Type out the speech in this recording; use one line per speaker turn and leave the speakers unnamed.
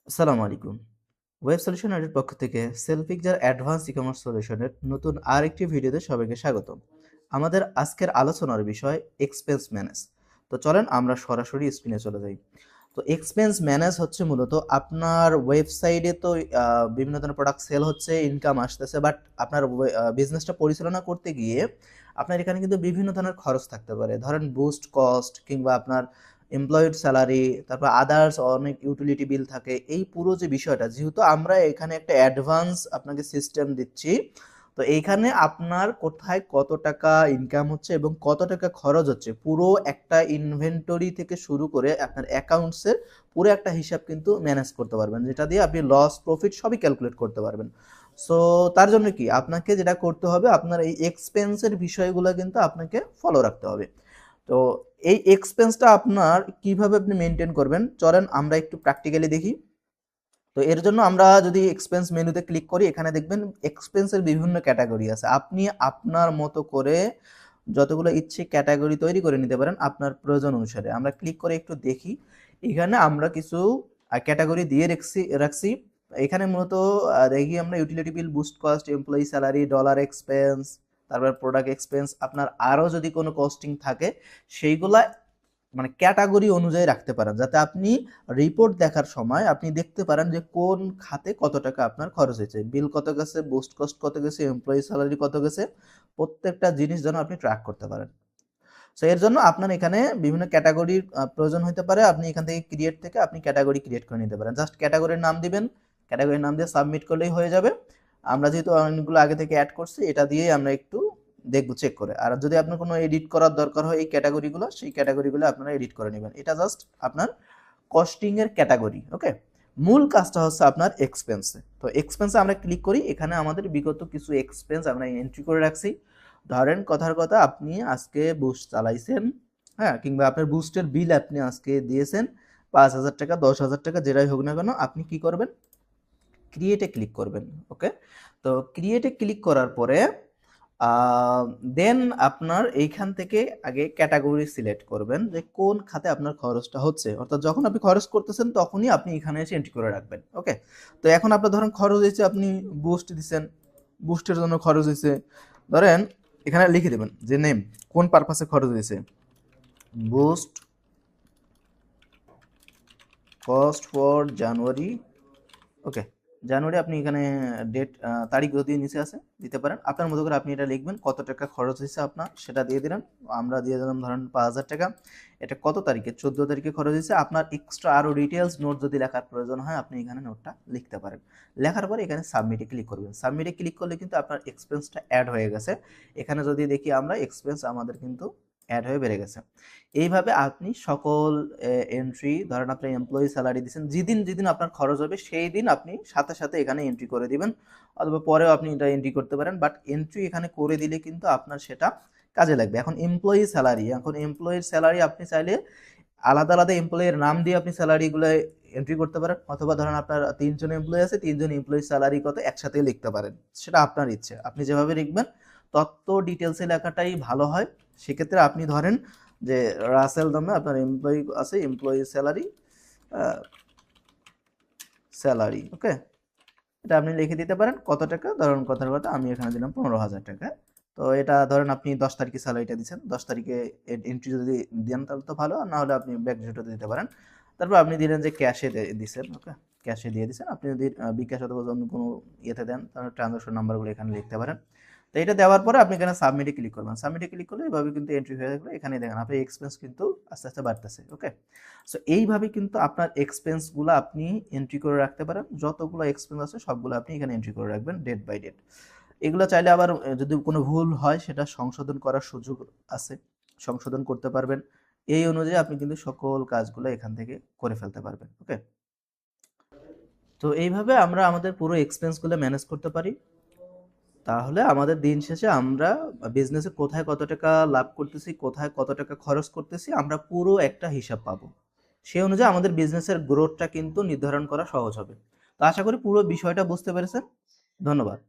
আসসালামু আলাইকুম। Web solution এর পক্ষ থেকে সেলফিকজার অ্যাডভান্স ই-কমার্স সলিউশনের নতুন আরেকটি ভিডিওতে সবাইকে স্বাগতম। আমাদের আজকের আলোচনার বিষয় এক্সপেন্স ম্যানেজ। তো চলেন আমরা সরাসরি স্ক্রিনে চলে যাই। তো এক্সপেন্স ম্যানেজ হচ্ছে মূলত আপনার ওয়েবসাইটে তো বিভিন্ন ধরনের প্রোডাক্ট সেল হচ্ছে, ইনকাম আসতেছে, বাট আপনার বিজনেসটা পরিচালনা করতে গিয়ে আপনার এখানে কিন্তু বিভিন্ন ধরনের খরচ থাকতে পারে। ধরেন বুস্ট কস্ট কিংবা আপনার এমপ্লয়ির স্যালারি, তারপর আদার্স অনেক ইউটিলিটি বিল থাকে। এই পুরো যে বিষয়টা, যেহেতু আমরা এখানে একটা অ্যাডভান্স আপনাকে সিস্টেম দিচ্ছি, তো এইখানে আপনার কোথায় কত টাকা ইনকাম হচ্ছে এবং কত টাকা খরচ হচ্ছে, পুরো একটা ইনভেন্টরি থেকে শুরু করে আপনার অ্যাকাউন্টসের পুরো একটা হিসাব কিন্তু ম্যানেজ করতে পারবেন, যেটা দিয়ে আপনি লস প্রফিট সবই ক্যালকুলেট করতে পারবেন। সো তার জন্য কি আপনাকে যেটা করতে হবে, আপনার এই এক্সপেন্সের বিষয়গুলো কিন্তু আপনাকে ফলো রাখতে হবে। তো এই এক্সপেন্সটা আপনার কিভাবে আপনি মেনটেন করবেন, চলেন আমরা একটু প্র্যাকটিক্যালি দেখি। তো এর জন্য আমরা যদি এক্সপেন্স মেনুতে ক্লিক করি, এখানে দেখবেন এক্সপেন্সের বিভিন্ন ক্যাটাগরি আছে। আপনি আপনার মতো করে যতগুলো ইচ্ছে ক্যাটাগরি তৈরি করে নিতে পারেন আপনার প্রয়োজন অনুসারে। আমরা ক্লিক করে একটু দেখি। এখানে আমরা কিছু ক্যাটাগরি দিয়ে রাখছি। এখানে মূলত দেখি আমরা utility bill, boost cost, employee salary, dollar expense, তারপর প্রোডাক্ট এক্সপেন্স, আপনার আরও যদি কোনো কস্টিং থাকে সেইগুলা মানে ক্যাটাগরি অনুযায়ী রাখতে পারেন, যাতে আপনি রিপোর্ট দেখার সময় আপনি দেখতে পারেন যে কোন খাতে কত টাকা আপনার খরচ হয়েছে, বিল কত গেছে, বুস্ট কস্ট কত গেছে, এমপ্লয়ি স্যালারি কত গেছে, প্রত্যেকটা জিনিস যেন আপনি ট্র্যাক করতে পারেন। সো এর জন্য আপনার এখানে বিভিন্ন ক্যাটাগরির প্রয়োজন হতে পারে। আপনি এখান থেকে ক্রিয়েট থেকে আপনি ক্যাটাগরি ক্রিয়েট করে নিতে পারেন। জাস্ট ক্যাটাগরির নাম দিবেন, ক্যাটাগরির নাম দিয়ে সাবমিট করলেই হয়ে যাবে। আমরা যেহেতু অনেকগুলো আগে থেকে অ্যাড করছি, এটা দিয়েই আমরা একটু দেখবো চেক করে। আর যদি আপনার কোনো এডিট করার দরকার হয় এই ক্যাটাগরিগুলো, সেই ক্যাটাগরিগুলো আপনারা এডিট করে নেবেন। এটা জাস্ট আপনার কস্টিং এর ক্যাটাগরি। ওকে, মূল কাজটা হচ্ছে আপনার এক্সপেন্সে। তো এক্সপেন্সে আমরা ক্লিক করি, এখানে আমাদের বিগত কিছু এক্সপেন্স আমরা এন্ট্রি করে রাখছি। ধরেন কথার কথা আপনি আজকে বুস্ট চালাইছেন, হ্যাঁ, কিংবা আপনার বুস্টের বিল আপনি আজকে দিয়েছেন 5,000 টাকা, 10,000 টাকা, যেটাই হোক না কেন, আপনি কি করবেন, ক্রিয়েটে ক্লিক করবেন। ওকে, তো ক্রিয়েটে ক্লিক করার পরে দেন আপনার এইখান থেকে আগে ক্যাটাগরি সিলেক্ট করবেন যে কোন খাতে আপনার খরচটা হচ্ছে, অর্থাৎ যখন আপনি খরচ করতেছেন তখনই আপনি এখানে এসে এন্ট্রি করে রাখবেন। ওকে, তো এখন আপনার ধরেন খরচ হয়েছে, আপনি বুস্ট দিচ্ছেন, বুস্টের জন্য খরচ হয়েছে, ধরেন এখানে লিখে দেবেন যে নেম, কোন পারপাসে খরচ হয়েছে, বুস্ট কস্ট ফর জানুয়ারি। ওকে, জানুয়ারি আপনি এখানে ডেট, তারিখ যদি নিচে আছে দিতে পারেন, আপনার মতো করে আপনি এটা লিখবেন কত টাকা খরচ হয়েছে আপনার, সেটা দিয়ে দিলেন। আমরা দিয়ে দিলাম ধরেন 5,000 টাকা। এটা কত তারিখে, 14 তারিখে খরচ হয়েছে। আপনার এক্সট্রা আরও ডিটেলস নোট যদি লেখার প্রয়োজন হয় আপনি এখানে নোটটা লিখতে পারেন। লেখার পরে এখানে সাবমিটে ক্লিক করবেন। সাবমিটে ক্লিক করলে কিন্তু আপনার এক্সপেন্সটা অ্যাড হয়ে গেছে। এখানে যদি দেখি আমরা এক্সপেন্স আমাদের কিন্তু অ্যাড হয়ে বেড়ে গেছে। এইভাবে আপনি সকল এন্ট্রি, ধরেন আপনি এমপ্লয়ি স্যালারি দিচ্ছেন, যেদিন যেদিন আপনার খরচ হবে সেই দিন আপনি সাথে সাথে এখানে এন্ট্রি করে দিবেন, অথবা পরেও আপনি এটা এন্ট্রি করতে পারেন, বাট এন্ট্রি এখানে করে দিলে কিন্তু আপনার সেটা কাজে লাগবে। এখন এমপ্লয়ি স্যালারি, এখন এমপ্লয়ির স্যালারি আপনি চাইলে আলাদা আলাদা এমপ্লয়ির নাম দিয়ে আপনি স্যালারিগুলো এন্ট্রি করতে পারেন, অথবা ধরেন আপনার 3 জন এমপ্লয়ি আছে, 3 জন এমপ্লয়ি স্যালারি কত একসাথে লিখতে পারেন। সেটা আপনার ইচ্ছে, আপনি যেভাবে লিখবেন তত ডিটেলসে লেখাটাই ভালো হয়। সেক্ষেত্রে আপনি ধরেন যে রাসেল নামে আপনার এমপ্লয়ি আছে, এমপ্লয়ি স্যালারি, স্যালারি, ওকে, এটা আপনি লিখে দিতে পারেন কত টাকা, ধরুন কথার কথা আমি এখানে দিলাম 15,000 টাকা। তো এটা ধরেন আপনি 10 তারিখে স্যালারিটা দিচ্ছেন, 10 তারিখে এন্ট্রি যদি দেন তাহলে তো ভালো, আর না হলে আপনি ব্যাকডেটও দিতে পারেন। তারপর আপনি দিলেন যে ক্যাশে দিচ্ছেন, ওকে, ক্যাশে দিয়ে দিচ্ছেন। আপনি যদি বিকাশ অথবা অন্য কোনো ইয়েতে দেন তাহলে ট্রানজাকশন নাম্বারগুলো এখানে লিখতে পারেন। তো এটা দেওয়ার পরে আপনি এখানে সাবমিটে ক্লিক করবেন। সাবমিটে ক্লিক করলে এভাবে কিন্তু এন্ট্রি হয়ে থাকবে। এখানে দেখেন আপনার এক্সপেন্স কিন্তু আস্তে আস্তে বাড়তেছে। ওকে, সো এইভাবে কিন্তু আপনার এক্সপেন্সগুলো আপনি এন্ট্রি করে রাখতে পারেন। যতগুলো এক্সপেন্স আছে সবগুলো আপনি এখানে এন্ট্রি করে রাখবেন ডেট বাই ডেট। এগুলো চাইলে আবার যদি কোনো ভুল হয় সেটা সংশোধন করার সুযোগ আছে, সংশোধন করতে পারবেন। এই অনুযায়ী আপনি কিন্তু সকল কাজগুলো এখান থেকে করে ফেলতে পারবেন। ওকে, তো এইভাবে আমরা আমাদের পুরো এক্সপেন্সগুলো ম্যানেজ করতে পারি। তাহলে আমাদের দিন শেষে আমরা বিজনেসে কোথায় কত টাকা লাভ করতেছি, কোথায় কত টাকা খরচ করতেছি, আমরা পুরো একটা হিসাব পাবো। সেই অনুযায়ী আমাদের বিজনেসের গ্রোথটা কিন্তু নির্ধারণ করা সহজ হবে। তো আশা করি পুরো বিষয়টা বুঝতে পেরেছেন। ধন্যবাদ।